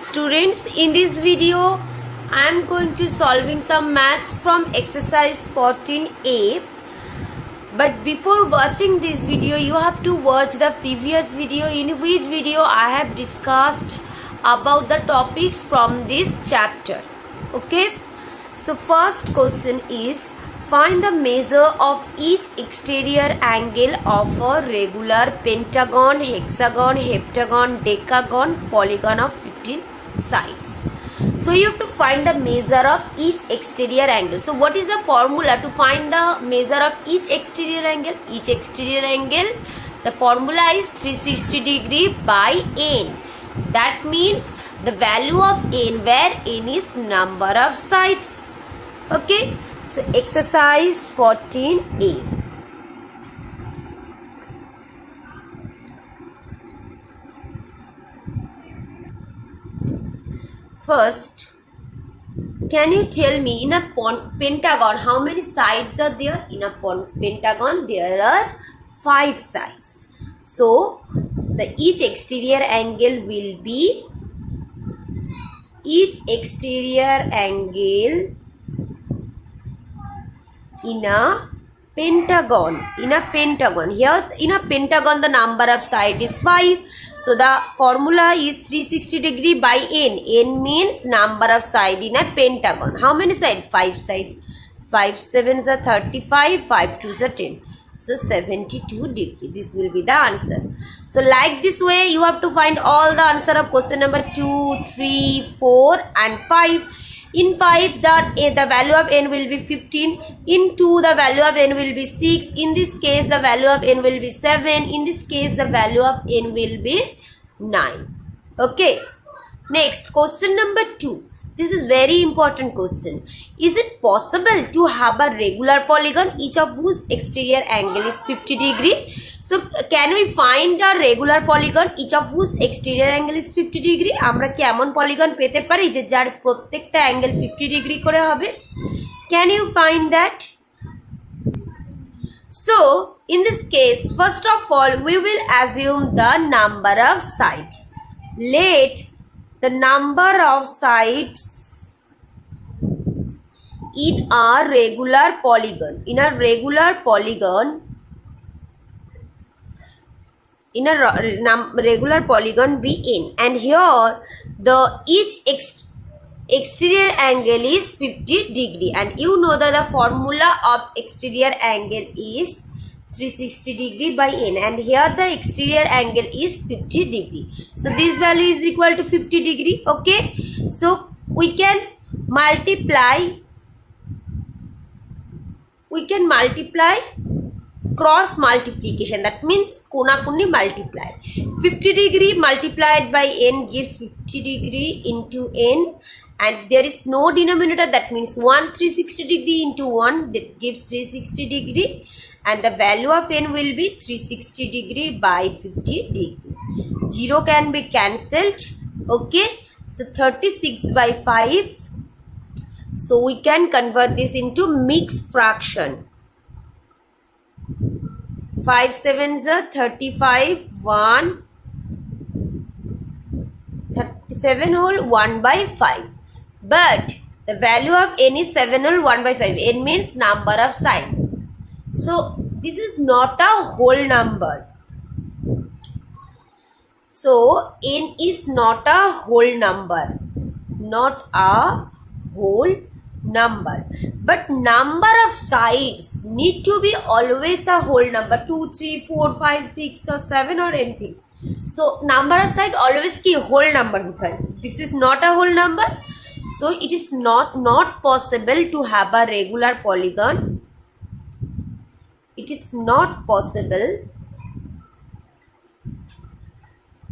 students, in this video I am going to solving some maths from exercise 14a. But before watching this video you have to watch the previous video, in which video I have discussed about the topics from this chapter. Okay, so first question is, find the measure of each exterior angle of a regular pentagon, hexagon, heptagon, decagon, polygon of 15 sides. So you have to find the measure of each exterior angle. So what is the formula to find the measure of each exterior angle? Each exterior angle, the formula is 360 degree by n. That means the value of n, where n is number of sides. Okay, so exercise 14a. First, can you tell me, in a pentagon how many sides are there? In a pentagon there are 5 sides. So the each exterior angle will be, each exterior angle in a pentagon. Here in a pentagon the number of side is 5. So the formula is 360 degree by n. N means number of side in a pentagon. How many side? 5 side. 5 7s are 35, 5 2s are 10. So 72 degree. This will be the answer. So like this way you have to find all the answer of question number 2, 3, 4 and 5. In 5 the value of n will be 15. In 2 the value of n will be 6. In this case the value of n will be 7. In this case the value of n will be 9. Okay. Next, question number 2. This is very important question. Is it possible to have a regular polygon, each of whose exterior angle is 50 degree? So can we find a regular polygon, each of whose exterior angle is 50 degree? আমরা কি এমন polygon পেতে পারি যে যার প্রত্যেকটা angle 50 degree করে হবে? Can you find that? So in this case, first of all we will assume the number of sides. Let the number of sides in a regular polygon, regular polygon be n, and here the each exterior angle is 50 degree, and you know that the formula of exterior angle is 360 degree by n, and here the exterior angle is 50 degree. So this value is equal to 50 degree. Okay, so we can multiply cross multiplication, that means কোনাকুনি multiply. 50 degree multiplied by n gives 50 degree into n, and there is no denominator, that means 360 degree into 1, that gives 360 degree, and the value of n will be 360 degree by 50 degree. 0 can be cancelled. Okay, so 36 by 5. So we can convert this into mixed fraction. 5 7s are 35, 1, 37 whole 1 by 5. But the value of n is 7 whole 1 by 5. N means number of side. So this is not a whole number. So n is not a whole number. But number of sides need to be always a whole number. 2, 3, 4, 5, 6 or 7 or anything. So number of side always ki whole number hota hai. This is not a whole number. So it is not possible to have a regular polygon. It is not possible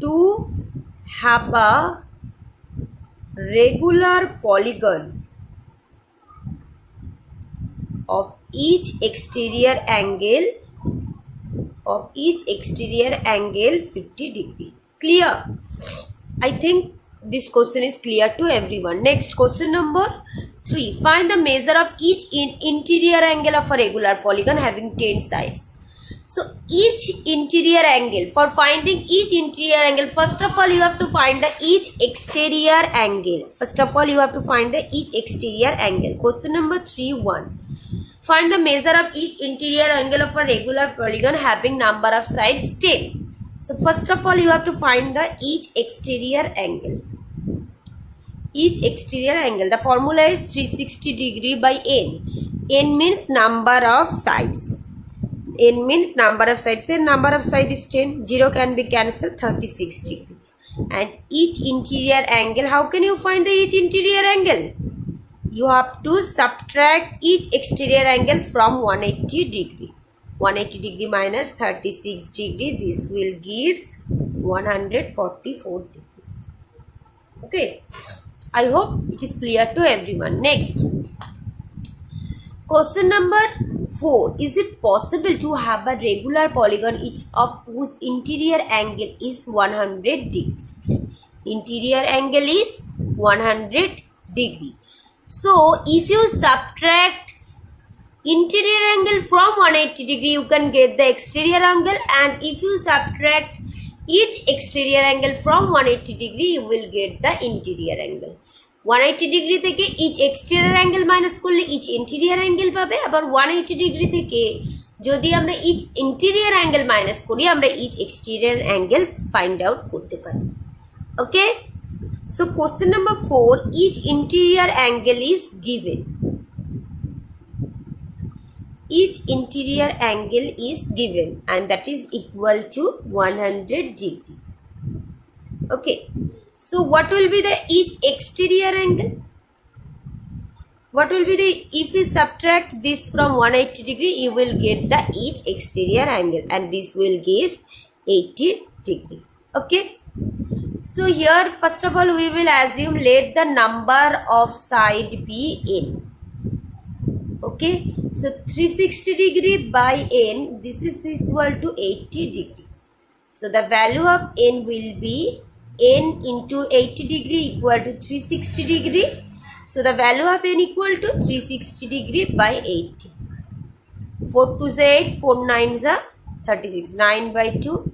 to have a regular polygon of each exterior angle 50 degree. Clear? I think this question is clear to everyone. Next, question number 3. Find the measure of each interior angle of a regular polygon having 10 sides. So each interior angle, for finding each interior angle, first of all you have to find the each exterior angle. First of all you have to find the each exterior angle. Question number 3.1. Find the measure of each interior angle of a regular polygon having number of sides 10. So first of all you have to find the each exterior angle. Each exterior angle, the formula is 360 degree by n. N means number of sides. N means number of sides. Say number of sides is 10. 0 can be cancelled, 36 degree. And each interior angle, how can you find the each interior angle? You have to subtract each exterior angle from 180 degree. 180 degree minus 36 degree. This will give 144 degree. Okay. I hope it is clear to everyone. Next. Question number 4. Is it possible to have a regular polygon each of whose interior angle is 100 degree? Interior angle is 100 degree. So if you subtract interior angle from 180 degree, you can get the exterior angle, and if you subtract each exterior angle from 180 degree, you will get the interior angle. 180 degree থেকে each exterior angle minus করলে each interior angle পাবে, আবার 180 degree থেকে যদি আমরা each interior angle minus করি আমরা each exterior angle find out করতে পারি। Okay, so question number 4, each interior angle is given. Each interior angle is given and that is equal to 100 degree. Okay. So what will be the each exterior angle? What will be the, if you subtract this from 180 degree, you will get the each exterior angle and this will give 80 degree. Okay. So here first of all we will assume let the number of side be n. Okay. So 360 degree by n, this is equal to 80 degree. So the value of n will be n into 80 degree equal to 360 degree. So the value of n equal to 360 degree by 80. 4 2 is 8, 4 9 is 36, 9 by 2,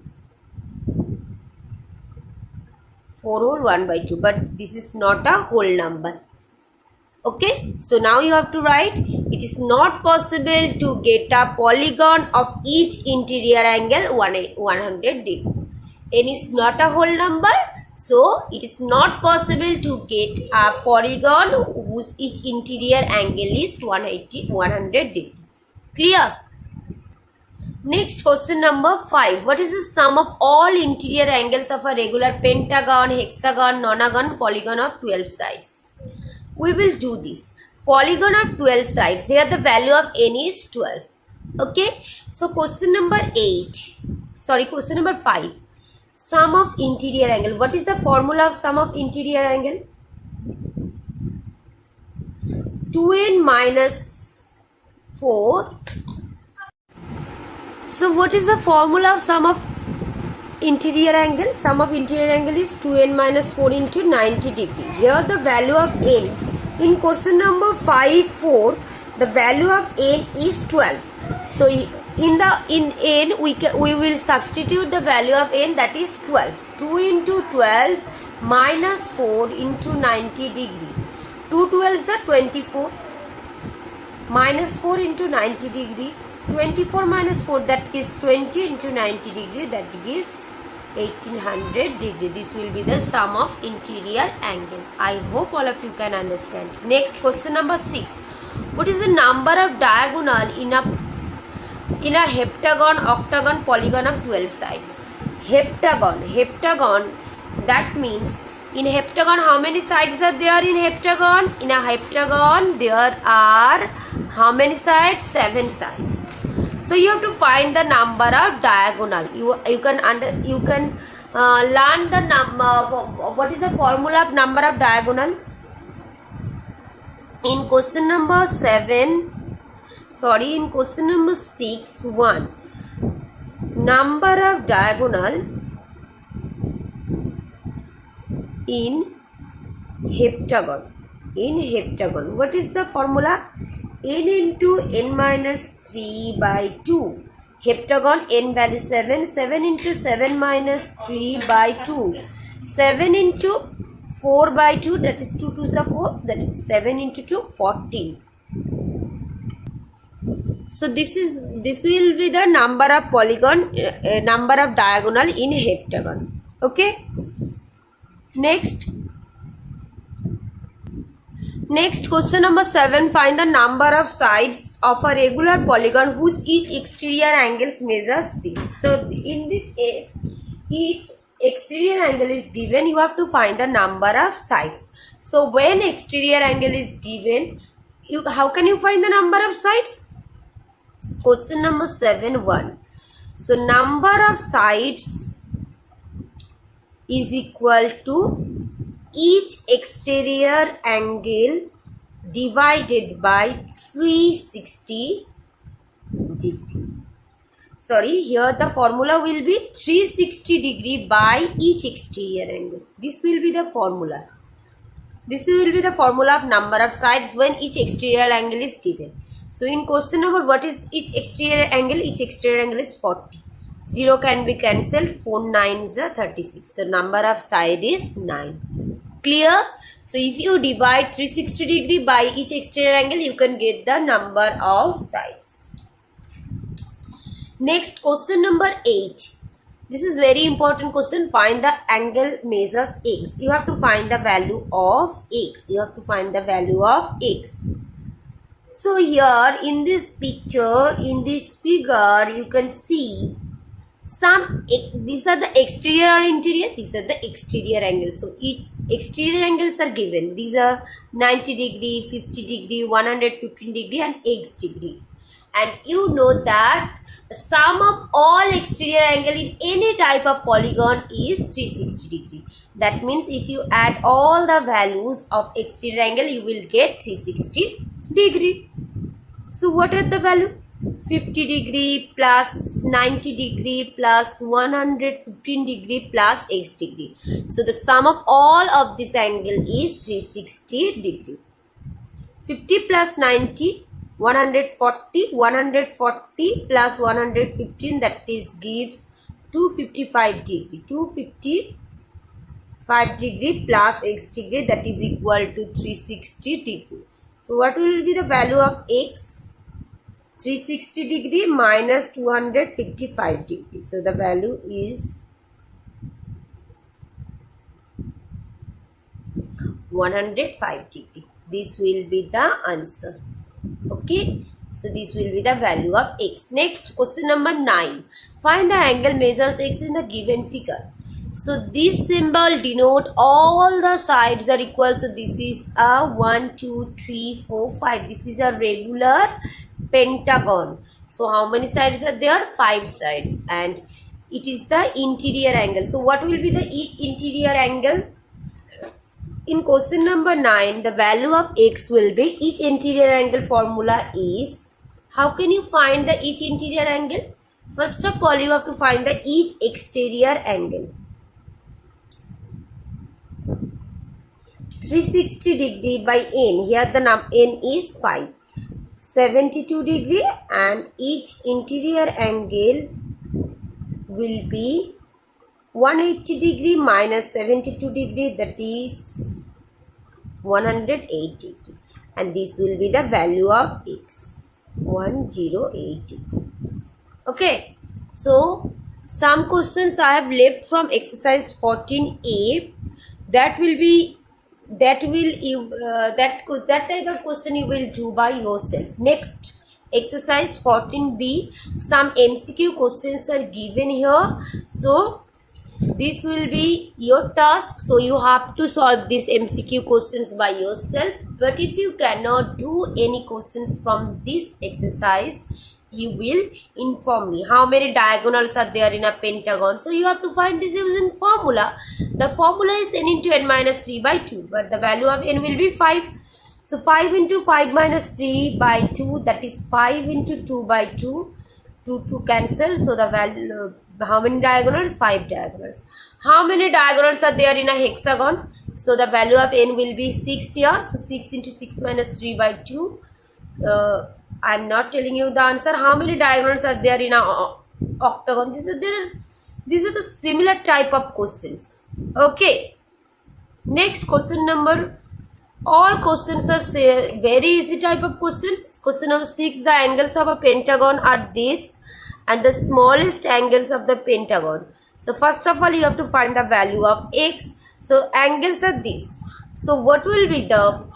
4 whole 1 by 2, but this is not a whole number. Okay, so now you have to write, it is not possible to get a polygon of each interior angle 100 degree. N is not a whole number, so it is not possible to get a polygon whose each interior angle is 100 degree. Clear? Next, question number 5. What is the sum of all interior angles of a regular pentagon, hexagon, nonagon, polygon of 12 sides? We will do this. Polygon of 12 sides. Here the value of n is 12. Okay. So question number 8. Sorry, question number 5. Sum of interior angle. What is the formula of sum of interior angle? 2n minus 4. So what is the formula of sum of interior angle? Sum of interior angle is 2n minus 4 into 90 degree. Here the value of n. In question number 5.4, the value of n is 12. So in n we will substitute the value of n, that is 12. 2 into 12 minus 4 into 90 degree. 2 12s are 24. Minus 4 into 90 degree. 24 minus 4, that gives 20 into 90 degree, that gives 1800 degree. This will be the sum of interior angle. I hope all of you can understand. Next, question number 6. What is the number of diagonal in a heptagon, octagon, polygon of 12 sides? Heptagon, that means in heptagon how many sides are there in heptagon? In a heptagon there are how many sides? 7 sides. So you have to find the number of diagonal. You can learn the number. What is the formula of number of diagonal? In question number 6.1, number of diagonal in heptagon. What is the formula? N into n minus 3 by 2. Heptagon, n value 7. 7 into 7 minus 3 by 2. 7 into 4 by 2, that is 2 to the 4, that is 7 into 2, 14. So this will be the number of polygon, number of diagonal in heptagon. Okay. Next question number 7. Find the number of sides of a regular polygon whose each exterior angles measures this. So in this case, each exterior angle is given, you have to find the number of sides. So when exterior angle is given, how can you find the number of sides? Question number 7.1. So number of sides is equal to each exterior angle divided by 360 degree. Sorry, here the formula will be 360 degree by each exterior angle. This will be the formula. This will be the formula of number of sides when each exterior angle is given. So in question number, what is each exterior angle? Each exterior angle is 40. 0 can be cancelled. 4 9s are 36. The number of side is 9. Clear? So if you divide 360 degree by each exterior angle, you can get the number of sides. Next, question number 8. This is very important question. Find the angle measures x. You have to find the value of x. You have to find the value of x. So here in this picture, in this figure, you can see these are the exterior or interior. These are the exterior angles. So each exterior angles are given. These are 90 degree, 50 degree, 115 degree and x degree. And you know that the sum of all exterior angle in any type of polygon is 360 degree. That means if you add all the values of exterior angle, you will get 360 degree. So what is the value? 50 degree plus 90 degree plus 115 degree plus x degree. So the sum of all of this angle is 360 degree. 50 plus 90, 140, 140 plus 115, that is gives 255 degree. 255 degree plus x degree, that is equal to 360 degree. So what will be the value of x? 360 degree minus 255 degree. So the value is 105 degree. This will be the answer. Okay. So this will be the value of x. Next, question number 9. Find the angle measures x in the given figure. So this symbol denote all the sides are equal. So this is a 1, 2, 3, 4, 5. This is a regular pentagon. So how many sides are there? 5 sides. And it is the interior angle. So what will be the each interior angle? In question number 9, the value of x will be, each interior angle formula is, how can you find the each interior angle? First of all, you have to find the each exterior angle. 360 degree by n. Here the n is 5. 72 degree and each interior angle will be 180 degree minus 72 degree, that is 108 degree. And this will be the value of x. 108 degree. Okay. So some questions I have left from exercise 14a. That type of question you will do by yourself. Next, exercise 14b. Some MCQ questions are given here. So this will be your task. So you have to solve these MCQ questions by yourself. But if you cannot do any questions from this exercise, you will inform me how many diagonals are there in a pentagon. So you have to find this using formula. The formula is n into n minus 3 by 2, but the value of n will be 5. So 5 into 5 minus 3 by 2, that is 5 into 2 by 2. 2 cancel. So the value, how many diagonals? 5 diagonals. How many diagonals are there in a hexagon? So the value of n will be 6 here. So 6 into 6 minus 3 by 2. I'm not telling you the answer. How many diagonals are there in a octagon? These are the similar type of questions. Okay. Next question number. All questions are very easy type of questions. Question number 6. The angles of a pentagon are this and the smallest angles of the pentagon. So first of all, you have to find the value of x. So angles are this. So what will be the...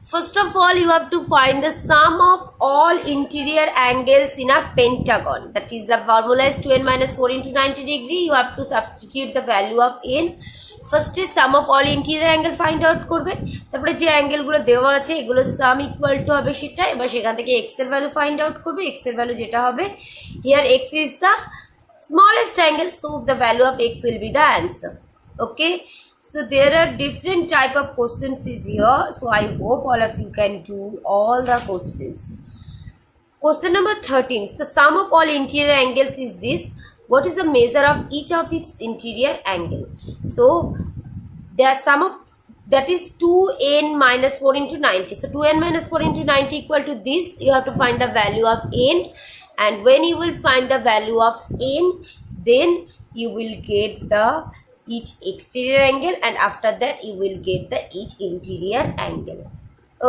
First of all, you have to find the sum of all interior angles in a pentagon. That is, the formula is 2n minus 4 into 90 degree. You have to substitute the value of n. First is sum of all interior angle find out করবেন, তারপরে যে angle গুলো দেওয়া আছে এগুলো সাম equal to হবে সেটা, এবার সেখান থেকে x এর ভ্যালু ফাইন্ড আউট করবে। x এর ভ্যালু যেটা হবে, here x is the smallest angle, so the value of x will be the answer. Okay, so there are different type of questions is here, so I hope all of you can do all the questions. Question number 13. The sum of all interior angles is this. What is the measure of each of its interior angle? So their sum of that is 2n minus 4 into 90. So 2n minus 4 into 90 equal to this. You have to find the value of n, and when you will find the value of n, then you will get the each exterior angle, and after that you will get the each interior angle.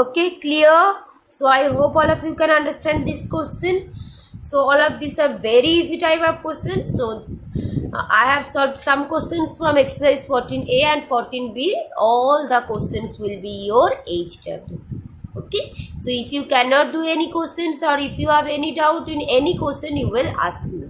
Okay, clear? So I hope all of you can understand this question. So all of these are very easy type of questions. So I have solved some questions from exercise 14a and 14b. All the questions will be your HW. Okay, so if you cannot do any questions or if you have any doubt in any question, you will ask me.